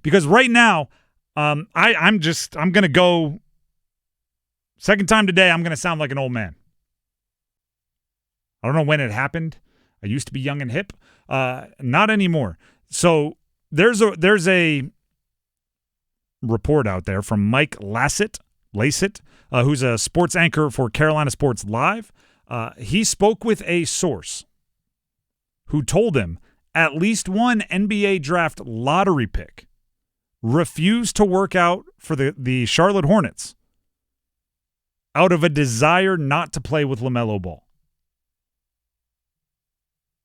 Because right now, I'm going to go, second time today, I'm going to sound like an old man. I don't know when it happened. I used to be young and hip. Not anymore. So there's a report out there from Mike Lacett, who's a sports anchor for Carolina Sports Live. He spoke with a source who told him at least one NBA draft lottery pick refused to work out for the Charlotte Hornets out of a desire not to play with LaMelo Ball.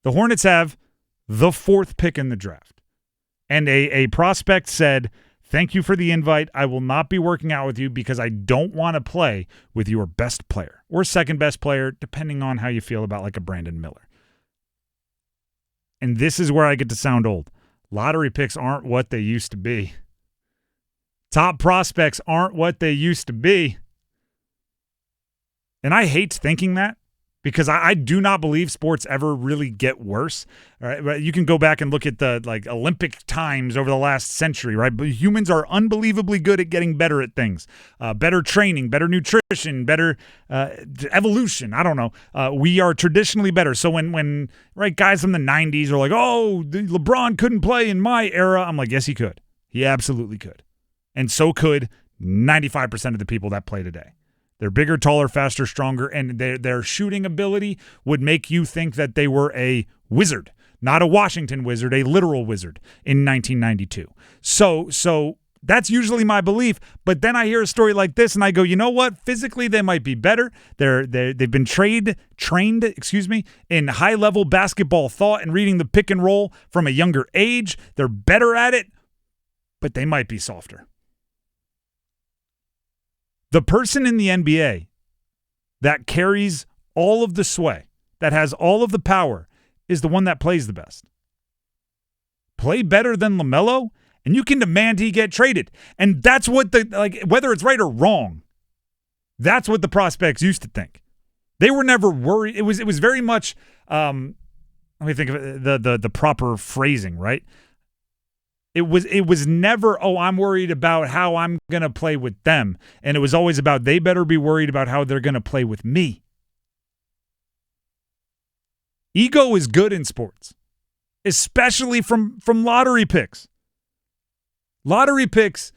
The Hornets have the 4th pick in the draft. And a prospect said, "Thank you for the invite. I will not be working out with you because I don't want to play with your best player or second best player, depending on how you feel about like a Brandon Miller." And this is where I get to sound old. Lottery picks aren't what they used to be. Top prospects aren't what they used to be. And I hate thinking that, because I do not believe sports ever really get worse. All right, you can go back and look at the Olympic times over the last century, right? But humans are unbelievably good at getting better at things, better training, better nutrition, better evolution. I don't know. We are traditionally better. So when guys from the '90s are like, "Oh, LeBron couldn't play in my era," I'm like, yes, he could. He absolutely could, and so could 95% of the people that play today. They're bigger, taller, faster, stronger, and their shooting ability would make you think that they were a wizard, not a Washington wizard, a literal wizard in 1992. So that's usually my belief. But then I hear a story like this, and I go, you know what? Physically, they might be better. They've been trained, in high-level basketball thought and reading the pick and roll from a younger age. They're better at it, but they might be softer. The person in the NBA that carries all of the sway, that has all of the power, is the one that plays the best. Play better than LaMelo, and you can demand he get traded. And that's what whether it's right or wrong, that's what the prospects used to think. They were never worried. It was very much, let me think of it, the proper phrasing, right? It was never, I'm worried about how I'm going to play with them. And it was always about, they better be worried about how they're going to play with me. Ego is good in sports, especially from lottery picks. Lottery picks,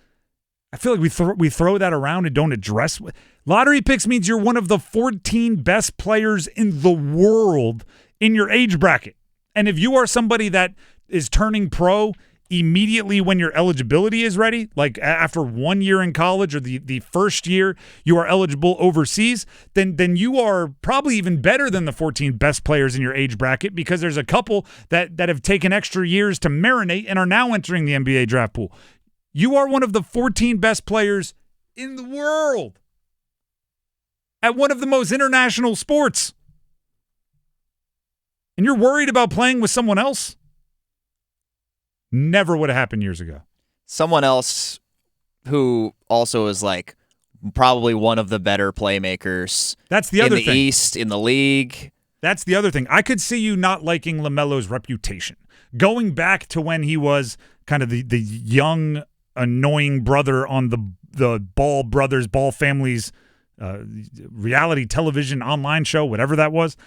I feel like we throw that around and don't address. Lottery picks means you're one of the 14 best players in the world in your age bracket. And if you are somebody that is turning pro immediately when your eligibility is ready, like after 1 year in college or the first year you are eligible overseas, then you are probably even better than the 14 best players in your age bracket, because there's a couple that have taken extra years to marinate and are now entering the NBA draft pool. You are one of the 14 best players in the world at one of the most international sports. And you're worried about playing with someone else? Never would have happened years ago. Someone else who also is like probably one of the better playmakers. That's the other thing. In the East, in the league. That's the other thing. I could see you not liking LaMelo's reputation. Going back to when he was kind of the young, annoying brother on the Ball brothers, Ball families reality television online show, whatever that was.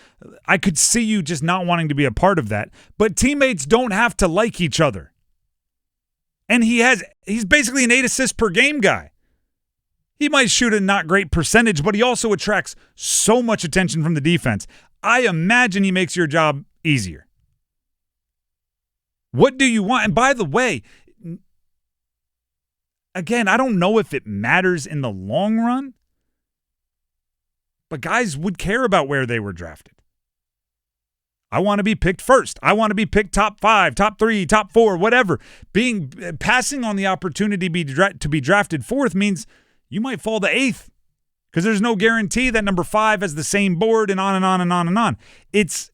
I could see you just not wanting to be a part of that. But teammates don't have to like each other. And he's basically an 8 assists per game guy. He might shoot a not great percentage, but he also attracts so much attention from the defense. I imagine he makes your job easier. What do you want? And by the way, again, I don't know if it matters in the long run, but guys would care about where they were drafted. I want to be picked first. I want to be picked top 5, top 3, top 4, whatever. Passing on the opportunity to be drafted 4th means you might fall to 8th, because there's no guarantee that number 5 has the same board, and on and on and on and on. It's,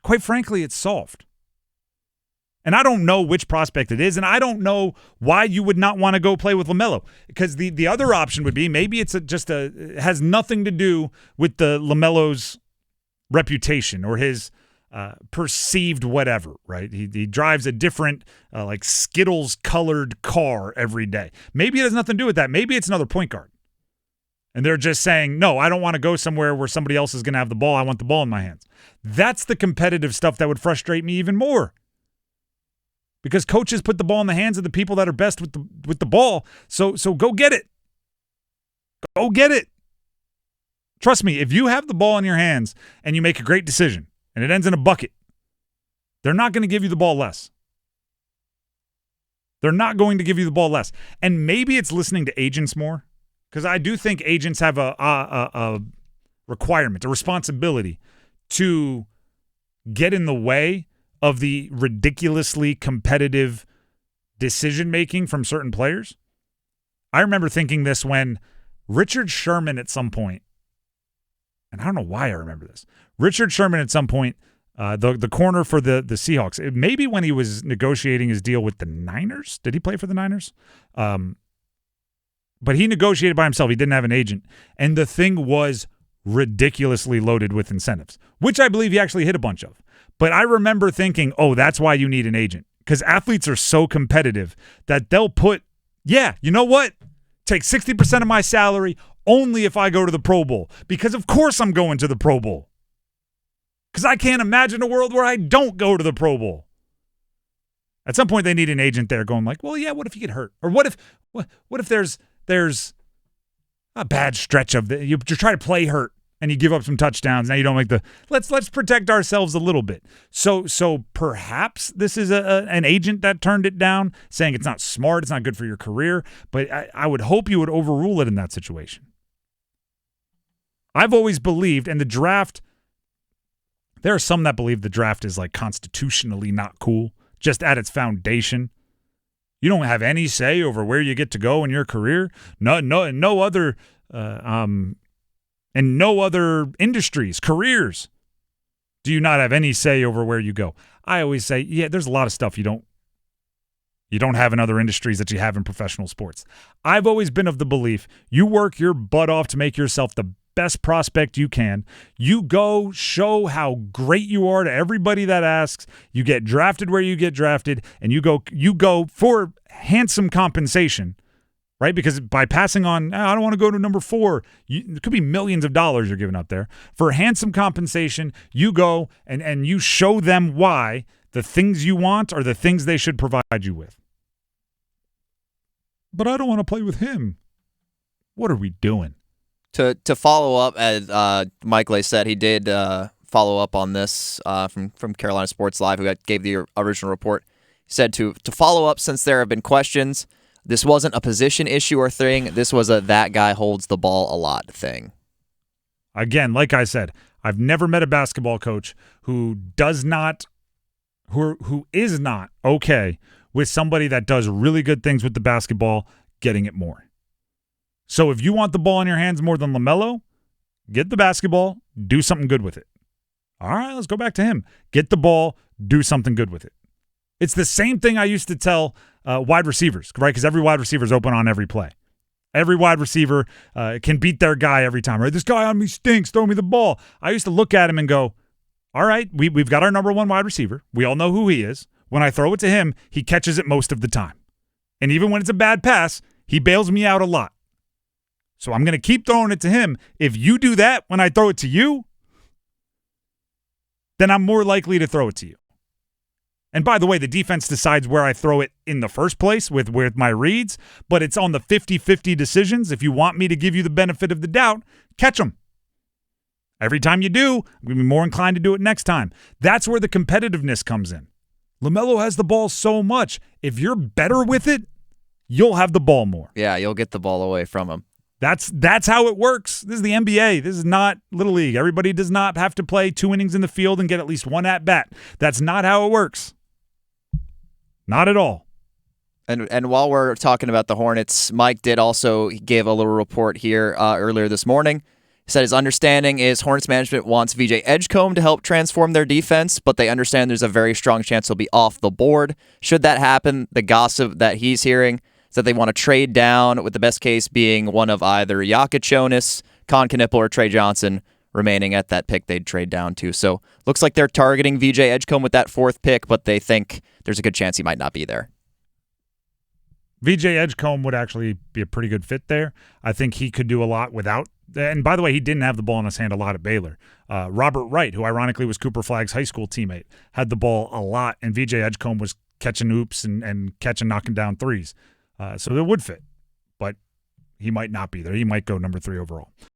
quite frankly, it's soft. And I don't know which prospect it is, and I don't know why you would not want to go play with LaMelo, because the other option would be maybe it has nothing to do with the LaMelo's reputation or his perceived whatever, right? He drives a different like Skittles colored car every day. Maybe it has nothing to do with that. Maybe it's another point guard. And they're just saying, no, I don't want to go somewhere where somebody else is going to have the ball. I want the ball in my hands. That's the competitive stuff that would frustrate me even more. Because coaches put the ball in the hands of the people that are best with the ball. So go get it. Go get it. Trust me, if you have the ball in your hands and you make a great decision and it ends in a bucket, they're not going to give you the ball less. They're not going to give you the ball less. And maybe it's listening to agents more, because I do think agents have a requirement, a responsibility to get in the way of the ridiculously competitive decision-making from certain players. I remember thinking this when Richard Sherman at some point, and I don't know why I remember this, Richard Sherman at some point, the corner for the Seahawks, maybe when he was negotiating his deal with the Niners. Did he play for the Niners? But he negotiated by himself. He didn't have an agent. And the thing was ridiculously loaded with incentives, which I believe he actually hit a bunch of. But I remember thinking, oh, that's why you need an agent, because athletes are so competitive that they'll put, yeah, you know what? Take 60% of my salary only if I go to the Pro Bowl, because of course I'm going to the Pro Bowl, because I can't imagine a world where I don't go to the Pro Bowl. At some point they need an agent there going like, well, yeah, what if you get hurt? Or what if there's a bad stretch of you try to play hurt and you give up some touchdowns. Now you don't make let's protect ourselves a little bit. So perhaps this is an agent that turned it down, saying it's not smart, it's not good for your career. But I would hope you would overrule it in that situation. I've always believed, and the draft, there are some that believe the draft is like constitutionally not cool, just at its foundation. You don't have any say over where you get to go in your career. No other and no other industries, careers, do you not have any say over where you go. I always say, yeah, there's a lot of stuff you don't have in other industries that you have in professional sports. I've always been of the belief you work your butt off to make yourself the best prospect you can. You go show how great you are to everybody that asks. You get drafted where you get drafted, and you go for handsome compensation, right? Because by passing on, I don't want to go to number 4, it could be millions of dollars you're giving up there. For handsome compensation, you go and you show them why the things you want are the things they should provide you with. But I don't want to play with him. What are we doing? To follow up, as Mike Lay said, he did follow up on this from Carolina Sports Live, who gave the original report. He said to follow up, since there have been questions, this wasn't a position issue or thing. This was a that guy holds the ball a lot thing. Again, like I said, I've never met a basketball coach who is not okay with somebody that does really good things with the basketball getting it more. So if you want the ball in your hands more than LaMelo, get the basketball, do something good with it. All right, let's go back to him. Get the ball, do something good with it. It's the same thing I used to tell wide receivers, right? Because every wide receiver is open on every play. Every wide receiver can beat their guy every time, right? This guy on me stinks, throw me the ball. I used to look at him and go, all right, we've got our number 1 wide receiver. We all know who he is. When I throw it to him, he catches it most of the time. And even when it's a bad pass, he bails me out a lot. So I'm going to keep throwing it to him. If you do that when I throw it to you, then I'm more likely to throw it to you. And by the way, the defense decides where I throw it in the first place with my reads, but it's on the 50-50 decisions. If you want me to give you the benefit of the doubt, catch them. Every time you do, I'm going to be more inclined to do it next time. That's where the competitiveness comes in. LaMelo has the ball so much. If you're better with it, you'll have the ball more. Yeah, you'll get the ball away from him. That's how it works. This is the NBA. This is not Little League. Everybody does not have to play 2 innings in the field and get at least 1 at-bat. That's not how it works. Not at all. And while we're talking about the Hornets, Mike did also give a little report here earlier this morning. He said his understanding is Hornets management wants VJ Edgecombe to help transform their defense, but they understand there's a very strong chance he'll be off the board. Should that happen, the gossip that he's hearing is that they want to trade down, with the best case being one of either Jokic Jonas, Con Knipple, or Trey Johnson, remaining at that pick they'd trade down to. So looks like they're targeting VJ Edgecombe with that 4th pick, but they think there's a good chance he might not be there. VJ Edgecombe would actually be a pretty good fit there. I think he could do a lot without. And by the way, he didn't have the ball in his hand a lot at Baylor. Robert Wright, who ironically was Cooper Flagg's high school teammate, had the ball a lot, and VJ Edgecombe was catching oops and knocking down threes. So it would fit, but he might not be there. He might go number 3 overall.